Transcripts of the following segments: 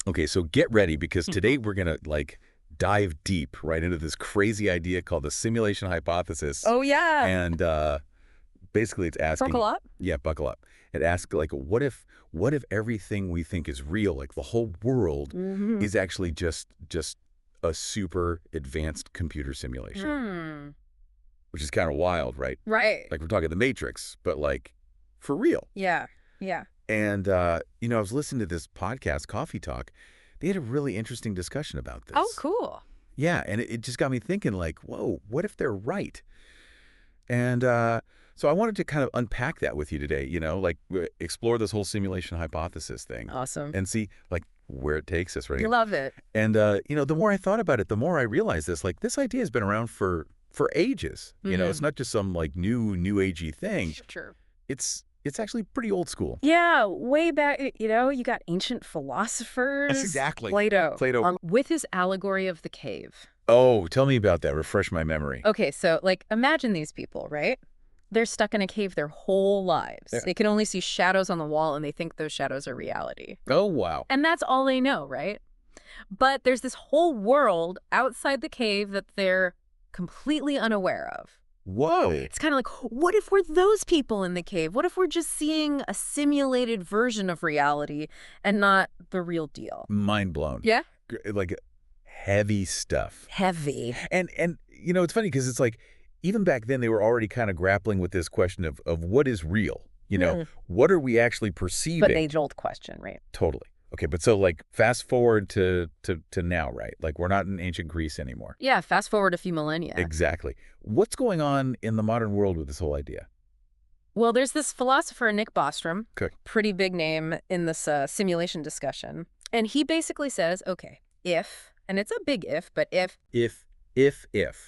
Okay, so get ready because today we're going to dive deep right into this crazy idea called the simulation hypothesis. Oh, yeah. And basically it's asking, Buckle up. yeah, buckle up. It asks what if everything we think is real, like the whole world Mm-hmm. is actually just a super advanced computer simulation, Hmm. which is kind of wild, right? Right. Like we're talking the Matrix, but like for real. Yeah. Yeah. And I was listening to this podcast, Coffee Talk. They had a really interesting discussion about Oh, this. cool. Yeah, and it just got me thinking like, whoa, what if they're right? And so I wanted to kind of unpack that with you today, explore this whole simulation hypothesis thing Awesome. and see like where it takes us, right? You love it. And the more I thought about it, the more I realized this idea has been around for ages. It's not just some like new agey thing. Sure. It's actually pretty old school. Yeah, way back, you got ancient philosophers. That's exactly. Plato. Plato. With his allegory of the cave. Oh, tell me about that. Refresh my memory. Okay, so, imagine these people, right? They're stuck in a cave their whole lives. Yeah. They can only see shadows on the wall, and they think those shadows are reality. Oh, wow. And that's all they know, right? But there's this whole world outside the cave that they're completely unaware of. Whoa. It's kind of like, what if we're those people in the cave? What if we're just seeing a simulated version of reality and not the real deal? Mind blown. Yeah? Like heavy stuff. Heavy. And it's funny because it's like even back then they were already kind of grappling with this question of what is real? What are we actually perceiving? But an age-old question, right? Totally. Okay, but so fast forward to now, right? Like we're not in ancient Greece anymore. Yeah, fast forward a few millennia. Exactly. What's going on in the modern world with this whole idea? Well, there's this philosopher, Nick Bostrom, Okay. pretty big name in this simulation discussion. And he basically says, okay, if, and it's a big if, but if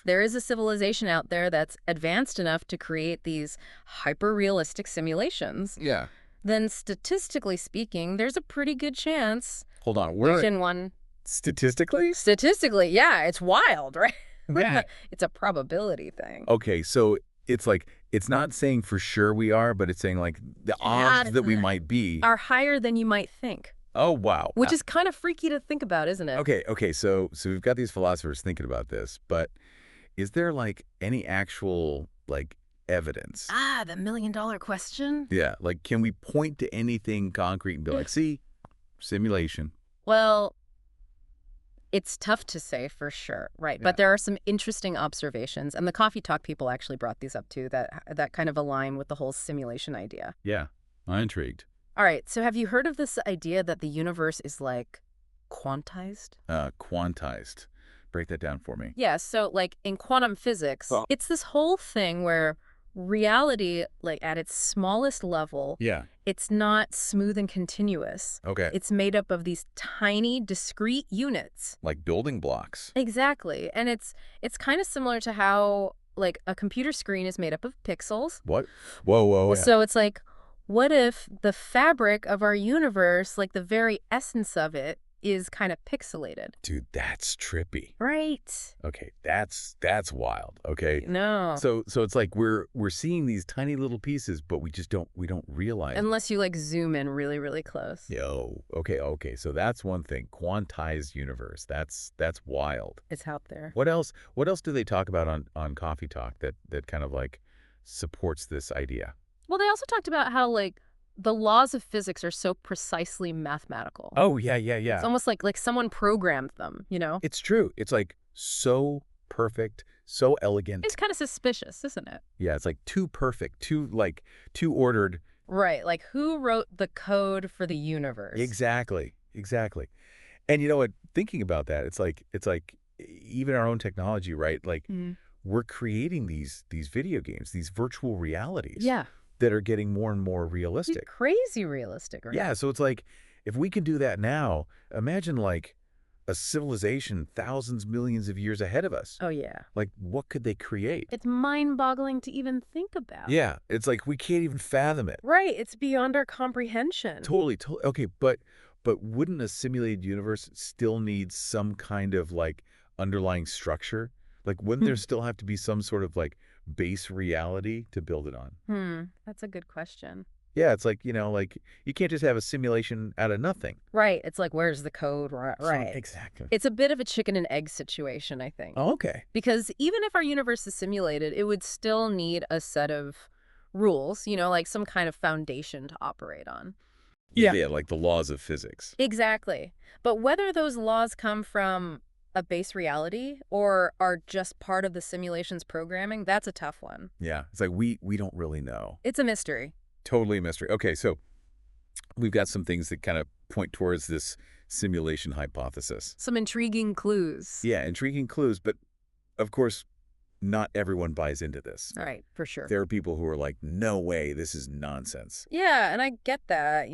there is a civilization out there that's advanced enough to create these hyper-realistic simulations, Yeah. then statistically speaking, there's a pretty good chance. Hold on. We're in one. statistically? Statistically, yeah, it's wild, right? Yeah. It's a probability thing. Okay, so it's like it's not saying for sure we are, but it's saying like the odds that we might be are higher than you might think. Oh, wow. Which is kind of freaky to think about, isn't it? Okay, so we've got these philosophers thinking about this, but is there any actual evidence? Ah, the million-dollar question? Yeah, can we point to anything concrete and be like, see, simulation? Well, it's tough to say for sure, right? Yeah. But there are some interesting observations, and the Coffee Talk people actually brought these up too, that kind of align with the whole simulation idea. Yeah, I'm intrigued. All right, so have you heard of this idea that the universe is quantized? Quantized. Break that down for me. Yeah, so in quantum physics, it's this whole thing where reality, at its smallest level, Yeah. it's not smooth and continuous. Okay. It's made up of these tiny, discrete units. Like building blocks. Exactly. And it's kind of similar to how, a computer screen is made up of pixels. What? Whoa. Yeah. So it's what if the fabric of our universe, the very essence of it, is kind of pixelated? Dude, that's trippy. Right. Okay, that's wild. Okay. No. So it's like we're seeing these tiny little pieces, but we don't realize. Unless you zoom in really, really close. Yo, okay. So that's one thing. Quantized universe. That's wild. It's out there. What else do they talk about on Coffee Talk that kind of supports this idea? Well, they also talked about how the laws of physics are so precisely mathematical. Oh, yeah. It's almost like someone programmed them, It's true. It's so perfect, so elegant. It's kind of suspicious, isn't it? Yeah, it's too perfect, too ordered. Right, who wrote the code for the universe? Exactly. And you know what? Thinking about that, it's like even our own technology, right? We're creating these video games, these virtual realities. Yeah. That are getting more and more realistic. It's crazy realistic, right? Yeah, so it's if we can do that now, imagine a civilization thousands, millions of years ahead of us. Oh, yeah. What could they create? It's mind-boggling to even think about. Yeah, it's we can't even fathom it. Right, it's beyond our comprehension. Totally. Okay, but wouldn't a simulated universe still need some kind of underlying structure? Wouldn't there still have to be some sort of base reality to build it on? That's a good question. Yeah, it's like, like you can't just have a simulation out of nothing. Right. It's like, where's the code? Right. Exactly. It's a bit of a chicken and egg situation, I think. Oh, okay. Because even if our universe is simulated, it would still need a set of rules, like some kind of foundation to operate on. Yeah, like the laws of physics. Exactly. But whether those laws come from a base reality or are just part of the simulation's programming, that's a tough one. Yeah, it's like we don't really know. It's a mystery. Totally a mystery. Okay, so we've got some things that kind of point towards this simulation hypothesis. Some intriguing clues. Yeah, intriguing clues, but of course, not everyone buys into this. All right, for sure. There are people who are like, no way, this is nonsense. Yeah, and I get that,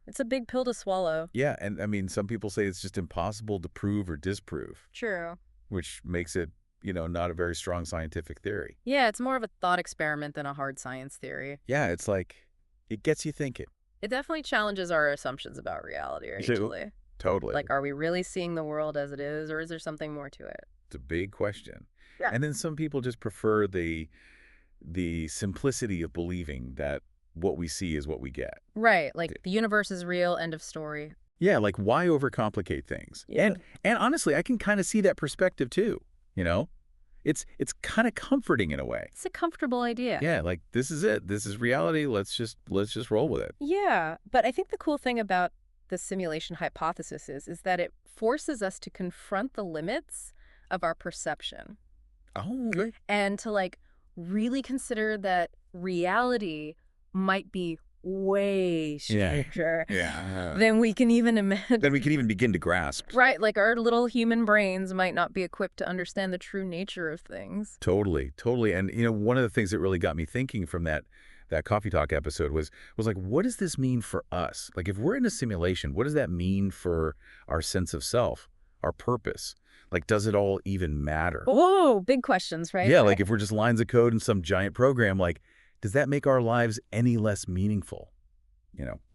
It's a big pill to swallow. Yeah, and I mean, some people say it's just impossible to prove or disprove. True. Which makes it, not a very strong scientific theory. Yeah, it's more of a thought experiment than a hard science theory. Yeah, it's like, it gets you thinking. It definitely challenges our assumptions about reality, actually. Totally. Like, are we really seeing the world as it is, or is there something more to it? It's a big question. Yeah. And then some people just prefer the simplicity of believing that what we see is what we get. Right, like the universe is real, end of story. Yeah, like why overcomplicate things? Yeah. And honestly, I can kind of see that perspective too, It's kind of comforting in a way. It's a comfortable idea. Yeah, like this is it. This is reality. Let's just roll with it. Yeah, but I think the cool thing about the simulation hypothesis is that it forces us to confront the limits of our perception. Oh, good. And to really consider that reality might be way stranger than we can even imagine. Then we can even begin to grasp. Right, like our little human brains might not be equipped to understand the true nature of things. Totally, totally. And one of the things that really got me thinking from that Coffee Talk episode was like, what does this mean for us? Like, if we're in a simulation, what does that mean for our sense of self, our purpose? Like, does it all even matter? Whoa, big questions, right? Yeah, like if we're just lines of code in some giant program, like, does that make our lives any less meaningful?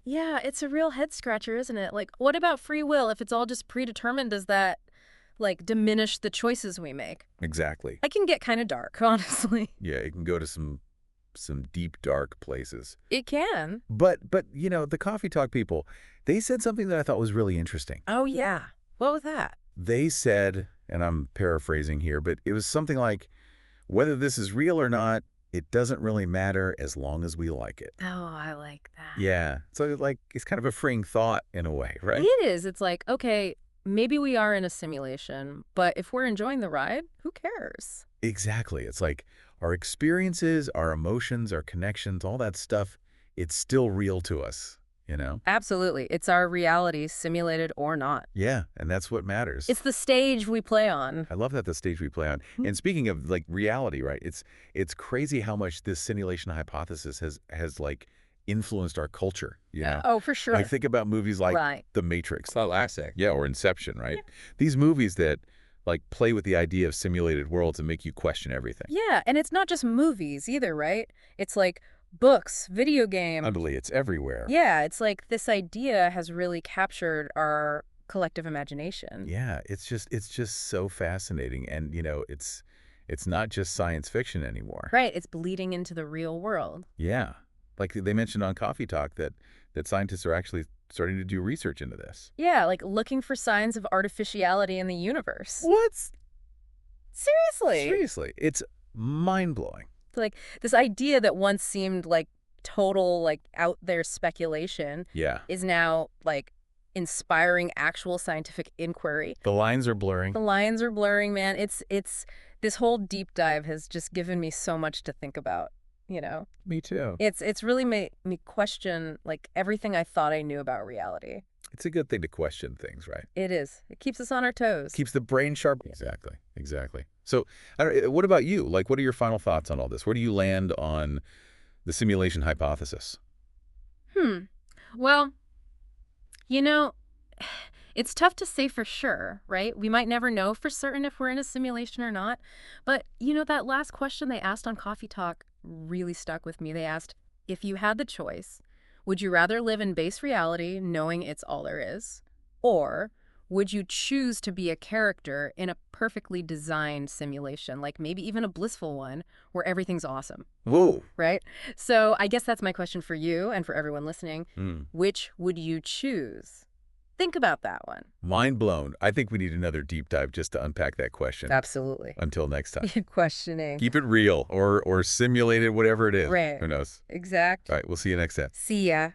Yeah, it's a real head scratcher, isn't it? Like, what about free will? If it's all just predetermined, does that diminish the choices we make? Exactly. I can get kind of dark, honestly. Yeah, it can go to some deep, dark places. It can. But the Coffee Talk people, they said something that I thought was really interesting. Oh, yeah. What was that? They said, and I'm paraphrasing here, but it was something like, whether this is real or not, it doesn't really matter as long as we like it. Oh, I like that. Yeah. So it's kind of a freeing thought in a way, right? It is. It's like, okay, maybe we are in a simulation, but if we're enjoying the ride, who cares? Exactly. It's like our experiences, our emotions, our connections, all that stuff, it's still real to us, Absolutely. It's our reality, simulated or not. Yeah, and that's what matters. It's the stage we play on. I love that, the stage we play on. And speaking of reality, right? It's crazy how much this simulation hypothesis has influenced our culture, Oh, for sure. Like think about movies like The Matrix. Classic. Yeah, or Inception, right? Yeah. These movies that play with the idea of simulated worlds and make you question everything. Yeah, and it's not just movies either, right? It's like books, video games. Unbelievable. It's everywhere. Yeah, it's like this idea has really captured our collective imagination. Yeah, it's just so fascinating. And, it's not just science fiction anymore. Right, it's bleeding into the real world. Yeah. Like they mentioned on Coffee Talk that scientists are actually starting to do research into this. Yeah, like looking for signs of artificiality in the universe. What? Seriously. Seriously. It's mind-blowing. Like this idea that once seemed like total out there speculation is now inspiring actual scientific inquiry. The lines are blurring. The lines are blurring, man. It's this whole deep dive has just given me so much to think about, Me too. It's really made me question everything I thought I knew about reality. It's a good thing to question things, right? It is. It keeps us on our toes. Keeps the brain sharp. Exactly. So, what about you? What are your final thoughts on all this? Where do you land on the simulation hypothesis? Well, it's tough to say for sure, right? We might never know for certain if we're in a simulation or not. But, that last question they asked on Coffee Talk really stuck with me. They asked, if you had the choice, would you rather live in base reality knowing it's all there is? Or would you choose to be a character in a perfectly designed simulation, like maybe even a blissful one where everything's awesome? Whoa. Right? So I guess that's my question for you and for everyone listening. Mm. Which would you choose? Think about that one. Mind blown. I think we need another deep dive just to unpack that question. Absolutely. Until next time. Questioning. Keep it real or simulated, whatever it is. Right. Who knows? Exact. All right, we'll see you next time. See ya.